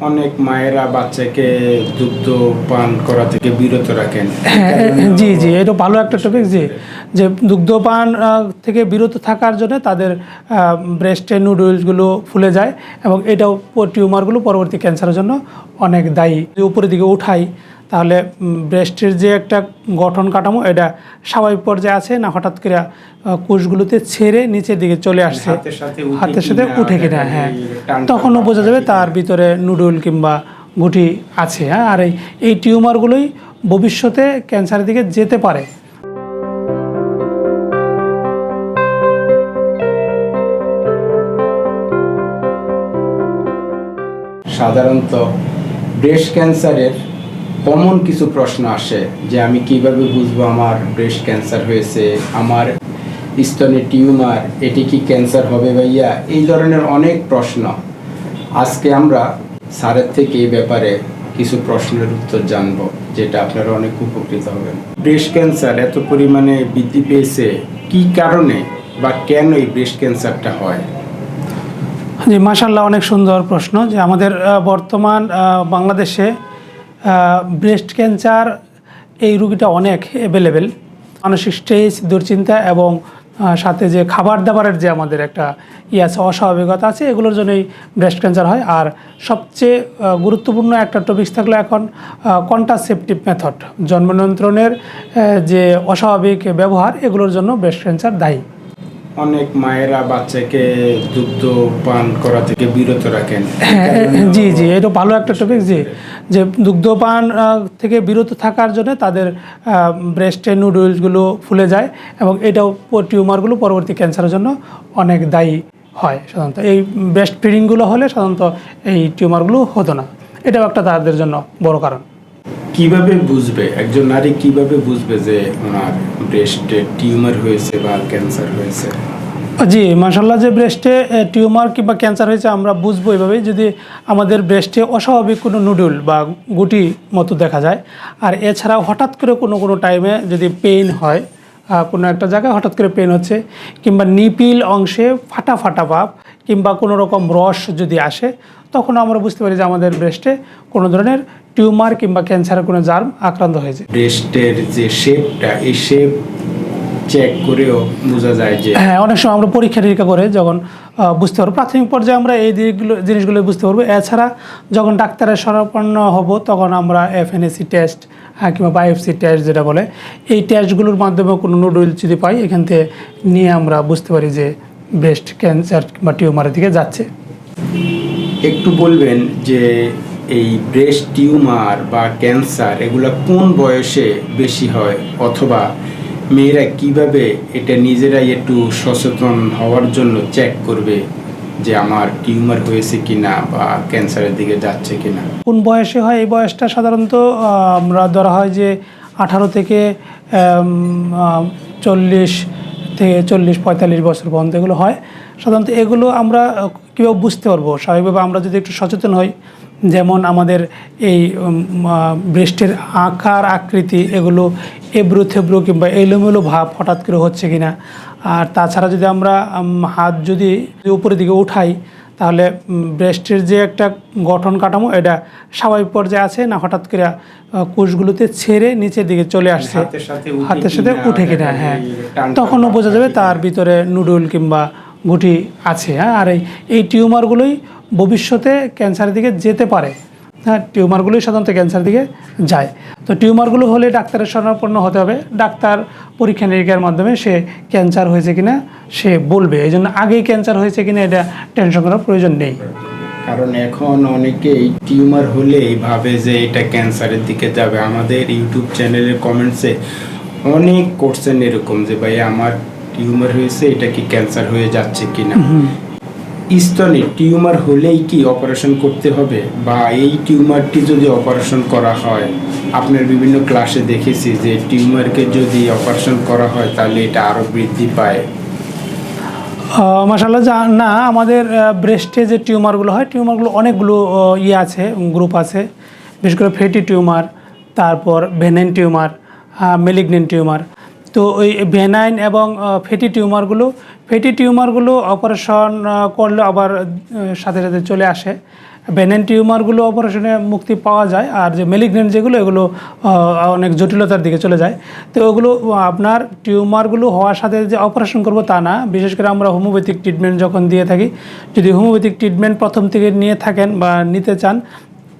অনেক মায়েরা বাচ্চাকে দুগ্ধ পান করা থেকে বিরত রাখেন। জি জি, এটা ভালো একটা টপিক। জি, যে দুগ্ধপান থেকে বিরত থাকার জন্য তাদের ব্রেস্টের নুডলসগুলো ফুলে যায় এবং এটাও টিউমারগুলো পরবর্তী ক্যান্সারের জন্য অনেক দায়ী। যদি উপরের দিকে উঠাই তাহলে ব্রেস্টের যে একটা গঠন কাঠামো এটা স্বাভাবিক পর্যায়ে আছে না হঠাৎ করে কোষগুলোতে ছেড়ে নিচের দিকে চলে আসছে, হাতের সাথে উঠে কিনা, হ্যাঁ, তখনও বোঝা যাবে তার ভিতরে নুডল কিংবা গুটি আছে। হ্যাঁ, আর এই টিউমারগুলোই ভবিষ্যতে ক্যান্সারের দিকে যেতে পারে। সাধারণত ব্রেস্ট ক্যান্সারের কমন কিছু প্রশ্ন আসে যে আমি কিভাবে বুঝবো আমার ব্রেস্ট ক্যান্সার হয়েছে, আমার স্তনে টিউমার, এটি কি ক্যান্সার হবে ভাইয়া, এই ধরনের অনেক প্রশ্ন। আজকে আমরা স্যারের থেকে এই ব্যাপারে কিছু প্রশ্নের উত্তর জানবো, যেটা আপনারা অনেক উপকৃত হবেন। ব্রেস্ট ক্যান্সার এত পরিমাণে বৃদ্ধি পেয়েছে কি কারণে বা কেন এই ব্রেস্ট ক্যান্সারটা হয়? জি, মাশাআল্লাহ, অনেক সুন্দর প্রশ্ন। যে আমাদের বর্তমান বাংলাদেশে ব্রেস্ট ক্যান্সার এই রোগীটা অনেক অ্যাভেলেবেল। মানসিক স্ট্রেস, দুশ্চিন্তা এবং সাথে যে খাবার দাবারের যে আমাদের একটা আছে, অস্বাভাবিকতা আছে, এগুলোর জন্যই ব্রেস্ট ক্যান্সার হয়। আর সবচেয়ে গুরুত্বপূর্ণ একটা টপিক থাকলো এখন কন্ট্রাসেপটিভ মেথড, জন্ম নিয়ন্ত্রণের যে অস্বাভাবিক ব্যবহার, এগুলোর জন্য ব্রেস্ট ক্যান্সার দায়ী। অনেক মায়েরা বাচ্চাকে দুগ্ধ পান করা থেকে বিরত রাখেন। জি জি, এটা ভালো একটা টপিক। জি, যে দুগ্ধপান থেকে বিরত থাকার জন্য তাদের ব্রেস্টের নুডলসগুলো ফুলে যায় এবং এটাও টিউমারগুলো পরবর্তী ক্যান্সারের জন্য অনেক দায়ী হয়। সাধারণত এই ব্রেস্ট ফিডিংগুলো হলে সাধারণত এই টিউমারগুলো হতো না। এটাও একটা তাদের জন্য বড় কারণ। কিভাবে বুঝবে একজন নারী, কিভাবে বুঝবে যে ওনার ব্রেস্টে টিউমার হয়েছে বা ক্যান্সার হয়েছে? জি, মাশাআল্লাহ, যে ব্রেস্টে টিউমার কিংবা ক্যান্সার হয়েছে আমরা বুঝবো এভাবেই, যদি আমাদের ব্রেস্টে অস্বাভাবিক কোনো নুডল বা গুটি মতো দেখা যায়, আর এছাড়াও হঠাৎ করে কোনো টাইমে যদি পেইন হয়, কোনো একটা জায়গায় হঠাৎ করে পেইন হচ্ছে, কিংবা নিপিল অংশে ফাটা ফাটা ভাব, কিংবা কোনো রকম রস যদি আসে, তখন আমরা বুঝতে পারি যে আমাদের ব্রেস্টে কোনো ধরনের টিউমার কিংবা ক্যান্সারের কোনো জার্ম আক্রান্ত হয়েছে। ব্রেস্টের যে শেপটা, এই শেপ চেক করেও বোঝা যায় যে, হ্যাঁ, অনেক সময় আমরা পরীক্ষা নিরীক্ষা করে যখন বুঝতে পারবো, প্রাথমিক পর্যায়ে আমরা এই জিনিসগুলো বুঝতে পারবো। এছাড়া যখন ডাক্তারের শরণাপন্ন হব তখন আমরা এফএনএসি টেস্ট কিংবা বায়োপসি টেস্ট যেটা বলে, এই টেস্টগুলোর মাধ্যমে কোনো নুডল যদি পাই, এখান থেকে নিয়ে আমরা বুঝতে পারি যে ব্রেস্ট ক্যান্সার বা টিউমারের দিকে যাচ্ছে। একটু বলবেন যে এই ব্রেস্ট টিউমার বা ক্যান্সার এগুলো কোন বয়সে বেশি হয়, অথবা মেয়েরা কিভাবে এটা নিজেরাই একটু সচেতন হওয়ার জন্য চেক করবে যে আমার টিউমার হয়েছে কিনা বা ক্যান্সারের দিকে যাচ্ছে কিনা? কোন বয়সে হয়, এই বয়সটা সাধারণত আমরা ধরা হয় যে 18 থেকে 40-45 বছর পর্যন্ত এগুলো হয় সাধারণত। এগুলো আমরা কীভাবে বুঝতে পারবো? স্বাভাবিকভাবে আমরা যদি একটু সচেতন হই, যেমন আমাদের এই ব্রেস্টের আকার আকৃতি এগুলো এবড়ো থেবড়ো কিংবা এলোমেলো ভাব হঠাৎ করে হচ্ছে কিনা, আর তাছাড়া যদি আমরা হাত যদি উপরের দিকে উঠাই তাহলে ব্রেস্টের যে একটা গঠন কাঠামো এটা স্বাভাবিক পর্যায়ে আছে না হঠাৎ করে কোষগুলোতে ছেড়ে নিচের দিকে চলে আসছে, হাতের সাথে উঠে কিনা, হ্যাঁ, তখনও বোঝা যাবে তার ভিতরে নুডল কিংবা গুটি আছে। হ্যাঁ, আর এই টিউমারগুলোই ভবিষ্যতে ক্যান্সারের দিকে যেতে পারে। হ্যাঁ, টিউমারগুলোই সাধারণত ক্যান্সার দিকে যায়। তো টিউমারগুলো হলে ডাক্তারের শরণাপন্ন হতে হবে। ডাক্তার পরীক্ষা নিরীক্ষার মাধ্যমে সে ক্যান্সার হয়েছে কিনা সে বলবে। এই জন্য আগেই ক্যান্সার হয়েছে কিনা এটা টেনশন করার প্রয়োজন নেই। কারণ এখন অনেকেই টিউমার হলেই ভাবে যে এটা ক্যান্সারের দিকে যাবে। আমাদের ইউটিউব চ্যানেলের কমেন্টসে অনেক কোশ্চেন এরকম যে ভাই আমার টিউমার হয়েছে, এটা কি ক্যান্সার হয়ে যাচ্ছে কিনা। স্তনে টিউমার হলেই কি অপারেশন করতে হবে, বা এই টিউমারটি যদি অপারেশন করা হয়, আপনার বিভিন্ন ক্লাসে দেখেছি যে টিউমারকে যদি অপারেশন করা হয় তাহলে এটা আরও বৃদ্ধি পায়? মাশাআল্লাহ, না, আমাদের ব্রেস্টে যে টিউমারগুলো হয়, টিউমারগুলো অনেকগুলো আছে, গ্রুপ আছে। বিশেষ করে ফ্যাটি টিউমার, তারপর ভেনাইন টিউমার, মেলিগনেন্ট টিউমার। তো ওই ভেনাইন এবং ফ্যাটি টিউমারগুলো অপারেশন করলে আবার সাথে সাথে চলে আসে। বেনিন টিউমারগুলো অপারেশনে মুক্তি পাওয়া যায়, আর যে ম্যালিগন্যান্ট যেগুলো এগুলো অনেক জটিলতার দিকে চলে যায়। তো ওগুলো আপনার টিউমারগুলো হওয়ার সাথে যে অপারেশন করব তা না, বিশেষ করে আমরা হোমিওপ্যাথিক ট্রিটমেন্ট যখন দিয়ে থাকি, যদি হোমিওপ্যাথিক ট্রিটমেন্ট প্রথম থেকে নিয়ে থাকেন বা নিতে চান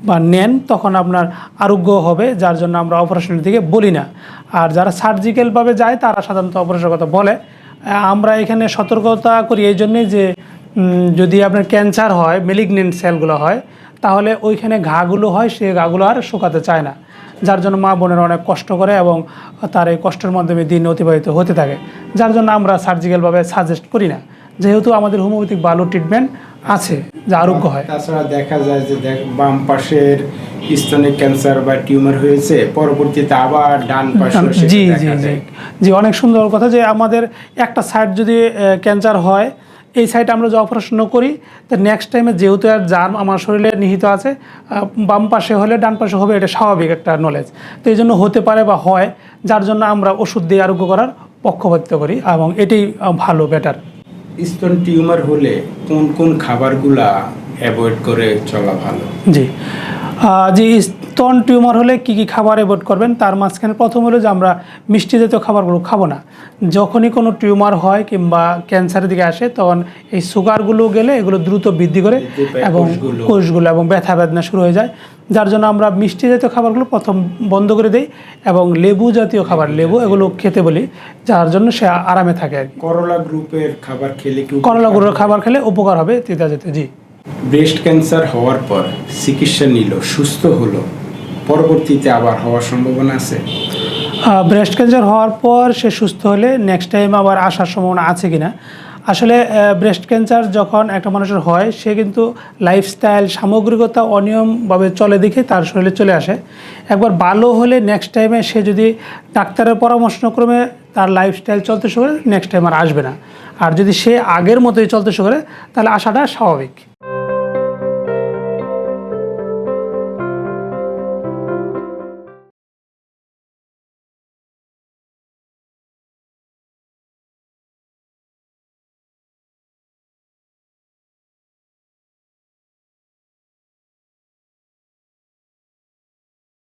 বা নেন, তখন আপনার আরোগ্য হবে, যার জন্য আমরা অপারেশনের দিকে বলি না। আর যারা সার্জিক্যালভাবে যায় তারা সাধারণত অপারেশনের কথা বলে। আমরা এখানে সতর্কতা করি এই জন্যেই যে যদি আপনার ক্যান্সার হয়, ম্যালিগন্যান্ট সেলগুলো হয়, তাহলে ওইখানে ঘাগুলো হয়, সেই ঘাগুলো আর শুকাতে চায় না, যার জন্য মা বোনেরা অনেক কষ্ট করে এবং তার এই কষ্টের মাধ্যমে দিন অতিবাহিত হতে থাকে, যার জন্য আমরা সার্জিক্যালভাবে সাজেস্ট করি না, যেহেতু আমাদের হোমিওপ্যাথিক ভালো ট্রিটমেন্ট আছে যা আরোগ্য হয়। তাছাড়া দেখা যায় যে বাম পাশের স্তনে ক্যান্সার বা টিউমার হয়েছে, পরবর্তীতে আবার ডান পাশে জি জি জি জি, অনেক সুন্দর কথা যে আমাদের একটা সাইড যদি ক্যান্সার হয়, এই সাইড আমরা যে অপারেশন করি, তো নেক্সট টাইমে যেহেতু আর জার্ম আমার শরীরে নিহিত আছে, বাম পাশে হলে ডান পাশে হবে, এটা স্বাভাবিক একটা নলেজ। তো এই জন্য হতে পারে বা হয়, যার জন্য আমরা ওষুধ দিয়ে আরোগ্য করার পক্ষপাতিত্ব করি এবং এটাই ভালো, বেটার। স্তন টিউমার হলে কোন কোন খাবারগুলা অ্যাভয়েড করে চলা ভালো? জি জি, স্তন টিউমার হলে কী কী খাবার অ্যাভয়েড করবেন, তার মাঝখানে প্রথম হলো যে আমরা মিষ্টি জাতীয় খাবারগুলো খাবো না। যখনই কোনো টিউমার হয় কিংবা ক্যান্সারের দিকে আসে, তখন এই সুগারগুলো গেলে এগুলো দ্রুত বৃদ্ধি করে এবং কোষগুলো এবং ব্যথা বেদনা শুরু হয়ে যায়, যার জন্য আমরা মিষ্টি জাতীয় খাবারগুলো প্রথম বন্ধ করে দিই এবং লেবু জাতীয় খাবার, লেবু এগুলো খেতে বলি, যার জন্য সে আরামে থাকে আর কি। করলা গ্রুপের খাবার খেলে কি? করলা গুঁড়োর খাবার খেলে উপকার হবে তিতা জাতীয়। জি, ব্রেস্ট ক্যান্সার হওয়ার পর চিকিৎসা নিল, সুস্থ হলো, পরবর্তীতে আবার হওয়ার সম্ভাবনা আছে? ব্রেস্ট ক্যান্সার হওয়ার পর সে সুস্থ হলে নেক্সট টাইম আবার আসার সম্ভাবনা আছে কিনা, আসলে ব্রেস্ট ক্যান্সার যখন একটা মানুষের হয়, সে কিন্তু লাইফস্টাইল সামগ্রিকতা অনিয়মভাবে চলে দেখে তার শরীরে চলে আসে। একবার ভালো হলে নেক্সট টাইমে সে যদি ডাক্তারের পরামর্শক্রমে তার লাইফস্টাইল চলতে শুরু করে, নেক্সট টাইম আর আসবে না। আর যদি সে আগের মতোই চলতে শুরু করে, তাহলে আসাটা স্বাভাবিক।